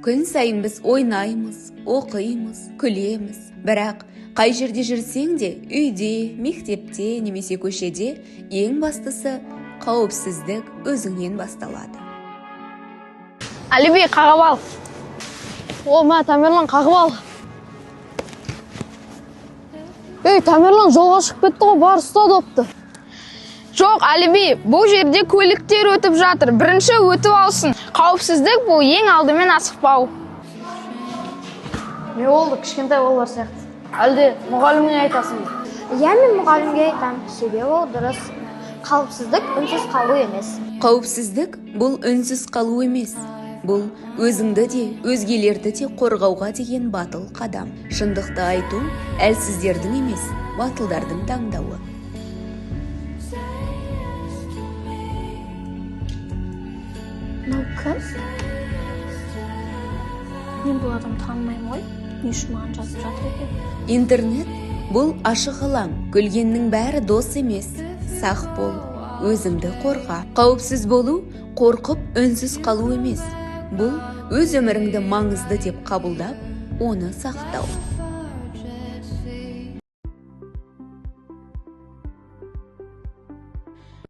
Күн сайын біз ойнаймыз, оқимыз, күлеміз. Бірақ қай жерде жүрсең де, үйде, мектепте, немесе көшеде, ең бастысы қауіпсіздік өзіңнен басталады. Әліби, қағып ал. Мә, Тамерлан, қағып ал. Тамерлан, жолға шығып кетті ғой, бар ұстады опты. Жоқ, Әліби, бұл жерде көліктер өтіп жатыр. Бірінші өтіп алсын. Қауіпсіздік бұл ең алдымен асықпау. Не болды, кішкентай балалар сияқты? Әлде мұғаліміңе айтасың ба? Иә, мен мұғалімге айтам. Себебі ол дұрыс. Қауіпсіздік үнсіз қалу емес. Қауіпсіздік бұл үнсіз қалу емес. Бұл өзіңді де, өзгелерді де қорғауға деген батыл қадам. Шындықты айту әлсіздердің емес, батылдардың таңдауы. Мүмкін. Мен бұл адам танымаймын ғой. Не үшін маған жазып жатыр екен? Интернет бұл ашық алаң. Күлгеннің бәрі дос емес. Сақ бол, өзіңді қорға. Қауіпсіз болу қорқып үнсіз қалу емес. Бұл өз өміріңді маңызды деп қабылдап, оны сақтау.